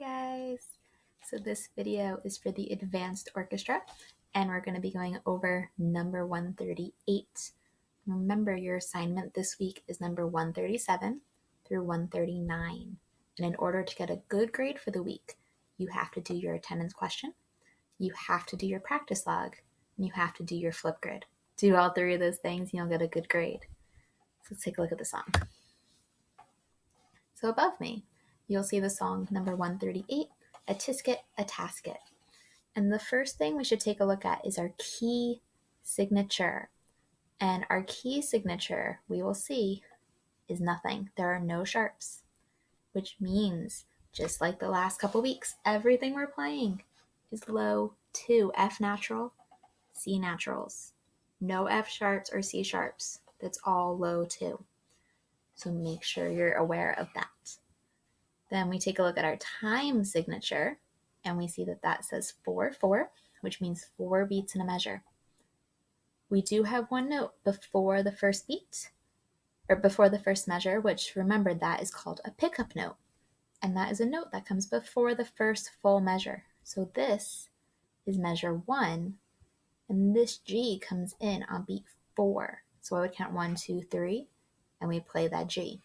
guys! So this video is for the advanced orchestra and we're going to be going over number 138. Remember, your assignment this week is number 137 through 139. And in order to get a good grade for the week, you have to do your attendance question, you have to do your practice log, and you have to do your flip grid. Do all three of those things and you'll get a good grade. So let's take a look at the song. So above me, you'll see the song number 138, A-Tisket A-Tasket. And the first thing we should take a look at is our key signature. And our key signature, we will see, is nothing. There are no sharps, which means, just like the last couple weeks, everything we're playing is low 2, F natural, C naturals. No F sharps or C sharps. That's all low 2. So make sure you're aware of that. Then we take a look at our time signature, and we see that that says 4-4, which means 4 beats in a measure. We do have one note before the first beat, or before the first measure, which, remember, that is called a pickup note. And that is a note that comes before the first full measure. So this is measure 1, and this G comes in on beat 4. So I would count 1, 2, 3, and we play that G.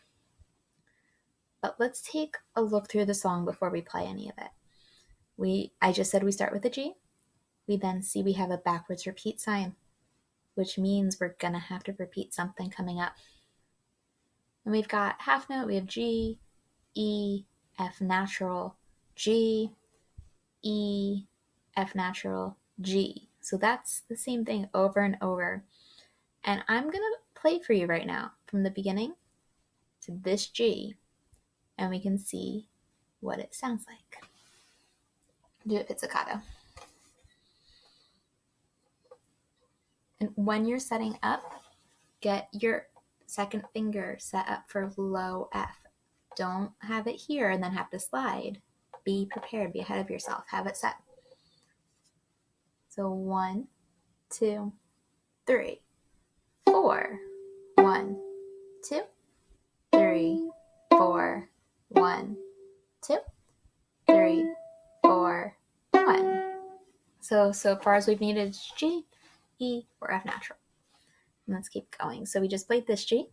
But let's take a look through the song before we play any of it. I just said we start with a G. We then see we have a backwards repeat sign, which means we're going to have to repeat something coming up. And we've got half note, we have G, E, F natural, G, E, F natural, G. So that's the same thing over and over. And I'm going to play for you right now from the beginning to this G, and we can see what it sounds like. Do a pizzicato. And when you're setting up, get your second finger set up for low F. Don't have it here and then have to slide. Be prepared, be ahead of yourself, have it set. So 1, 2, 3, 4. 1, 2, 3, 4. 1, 2, 3, 4, 1. So far as we've needed is G, E, or F natural. And let's keep going. So we just played this G.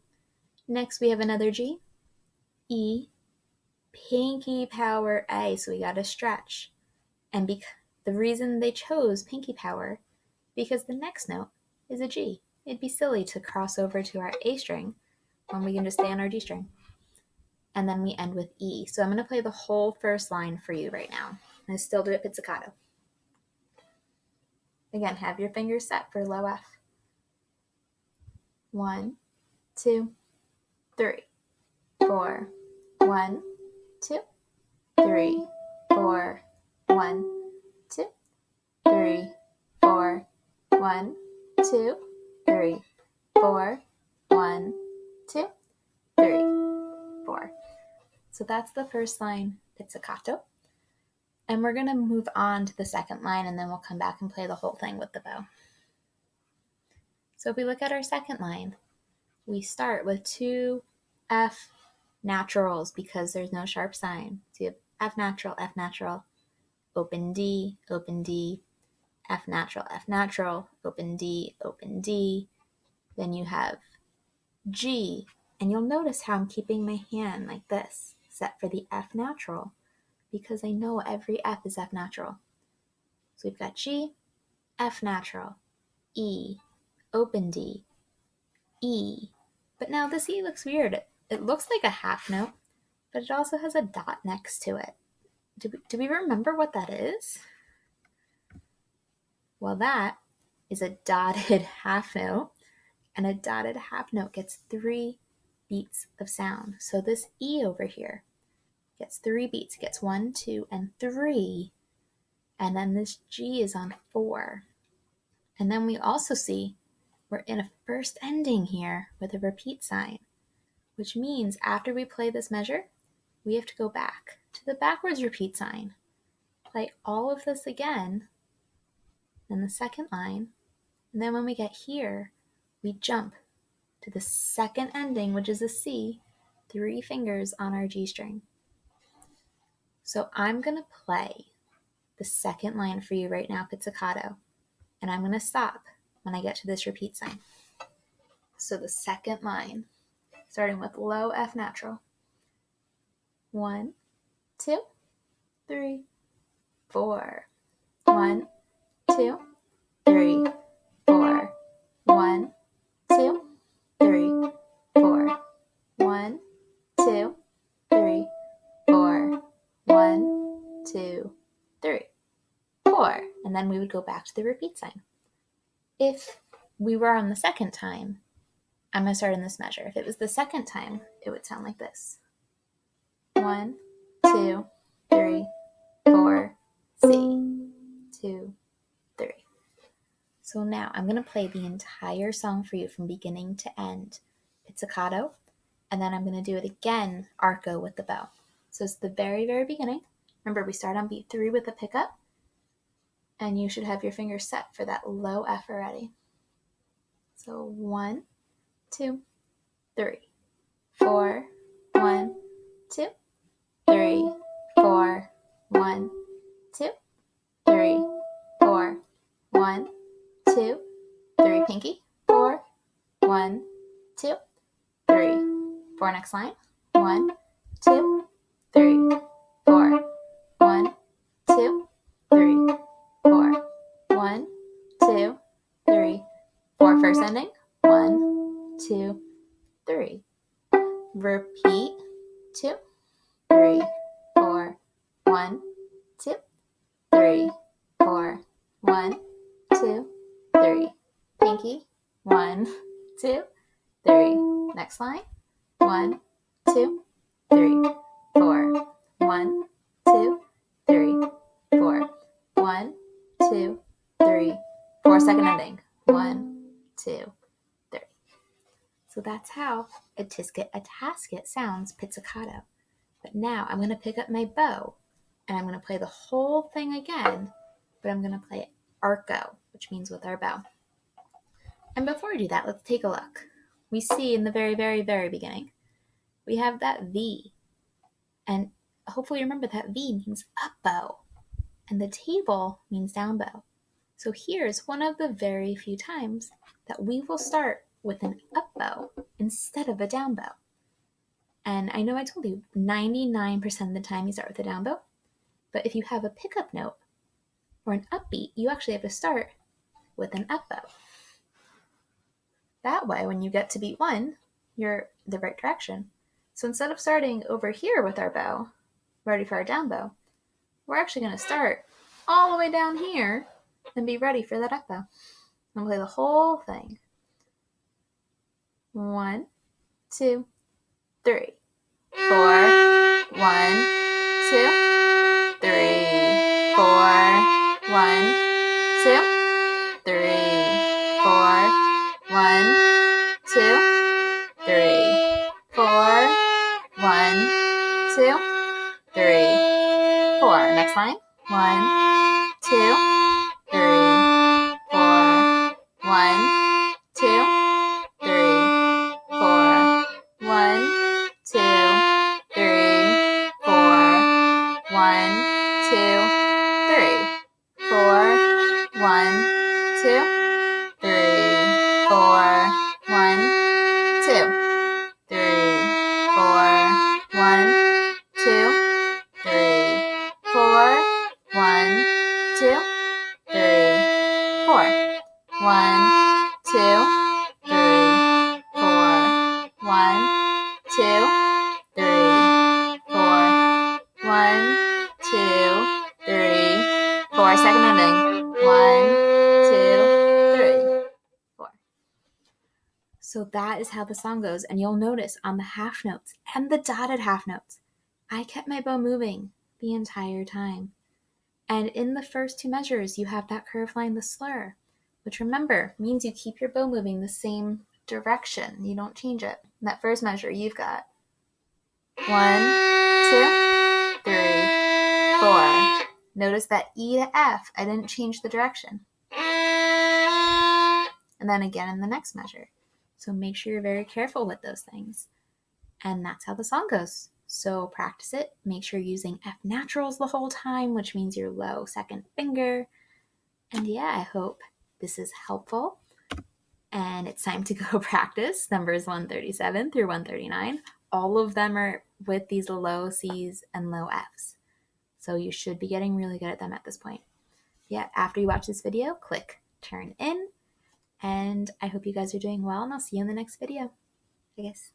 Next we have another G, E, pinky power A. So we got to stretch. And the reason they chose pinky power, because the next note is a G. It'd be silly to cross over to our A string when we can just stay on our G string. And then we end with E. So I'm going to play the whole first line for you right now. I still do it pizzicato. Again, have your fingers set for low F. 1, 2, 3, 4. 1, 2, 3, 4. 1, 2, 3, 4. 1, 2, 3, 4. 1, 2, 3, 4. So that's the first line, pizzicato. And we're going to move on to the second line, and then we'll come back and play the whole thing with the bow. So if we look at our second line, we start with 2 F naturals because there's no sharp sign. So you have F natural, open D, F natural, open D. Then you have G, and you'll notice how I'm keeping my hand like this, set for the F natural, because I know every F is F natural. So we've got G, F natural, E, open D, E. But now this E looks weird. It looks like a half note, but it also has a dot next to it. Do we remember what that is? Well, that is a dotted half note, and a dotted half note gets 3 beats of sound. So this E over here gets 3 beats. It gets 1, 2, and 3. And then this G is on 4. And then we also see we're in a first ending here with a repeat sign, which means after we play this measure, we have to go back to the backwards repeat sign, play all of this again in the second line, and then when we get here, we jump to the second ending, which is a C, 3 fingers on our G string. So I'm going to play the second line for you right now, pizzicato, and I'm going to stop when I get to this repeat sign. So the second line, starting with low F natural. 1, 2, 3, 4. 1, 2, 3, 4. 1, 2, 3, 4. 1, 2, 3, 4. 1, 2, 3, 4. And then we would go back to the repeat sign. If we were on the second time, I'm going to start in this measure. If it was the second time, it would sound like this. 1, 2, 3, 4, C. 2, 3. So now I'm going to play the entire song for you from beginning to end, pizzicato, and then I'm going to do it again, arco with the bow. So it's the very, very beginning. Remember, we start on beat 3 with a pickup, and you should have your fingers set for that low F already. So 1, 2, 3, 4, 1, 2, 3, 4, 1, 2, 3, 4, 1, 2, 3, pinky, 4, 1, 2, 3, 4, next line, 1, 2, 3, 4, 1, 2, 3, 4, 1, 2, 3, 4, first ending, 1, 2, 3, repeat, 2, 3, 4, 1, 2, 3, 4, 1, 2, 3, pinky, 1, 2, 3, next line, 1, 2, 3, 4, 1, 2, 3, 4, 1, 2, 3, 4, second ending, 1, 2, 3. So that's how A-Tisket A-Tasket sounds pizzicato. But now I'm going to pick up my bow and I'm going to play the whole thing again, but I'm going to play it arco, which means with our bow. And before we do that, let's take a look. We see in the very, very, very beginning, we have that V. And hopefully you remember that V means up bow, and the table means down bow. So here's one of the very few times that we will start with an up bow instead of a down bow. And I know I told you 99% of the time you start with a down bow, but if you have a pickup note or an upbeat, you actually have to start with an up bow. That way, when you get to beat 1, you're the right direction. So instead of starting over here with our bow, ready for our down bow, we're actually going to start all the way down here and be ready for that up bow. And play the whole thing. 1, 2, 3, 4, 1, 2, 3, 4, 1, 2, 3, 4, 1, 2, 3, 4, 1, 2, 3, 4. Next line. 1, 2, 3, 4, 1, 2, 3, 4, 1, 2, 3, 4, 1, 2, 3, 4, 1, 2, 3, 4, 1, 2, 3, 4, 1, 2, 3, 4, 1, 2, 3, 4, 1, 2, 3, 4, 1, 2, 3, 4, 1, 2, 3, 4. Second ending. 1, 2, 3, 4. So that is how the song goes. And you'll notice on the half notes and the dotted half notes, I kept my bow moving the entire time. And in the first 2 measures, you have that curved line, the slur, which remember means you keep your bow moving the same direction. You don't change it. In that first measure, you've got 1, 2, 3, 4. Notice that E to F, I didn't change the direction. And then again in the next measure. So make sure you're very careful with those things. And that's how the song goes. So practice it. Make sure you're using F naturals the whole time, which means your low second finger. And yeah, I hope this is helpful. And it's time to go practice numbers 137 through 139. All of them are with these low C's and low F's. So you should be getting really good at them at this point. Yeah, after you watch this video, click turn in. And I hope you guys are doing well, and I'll see you in the next video. I guess.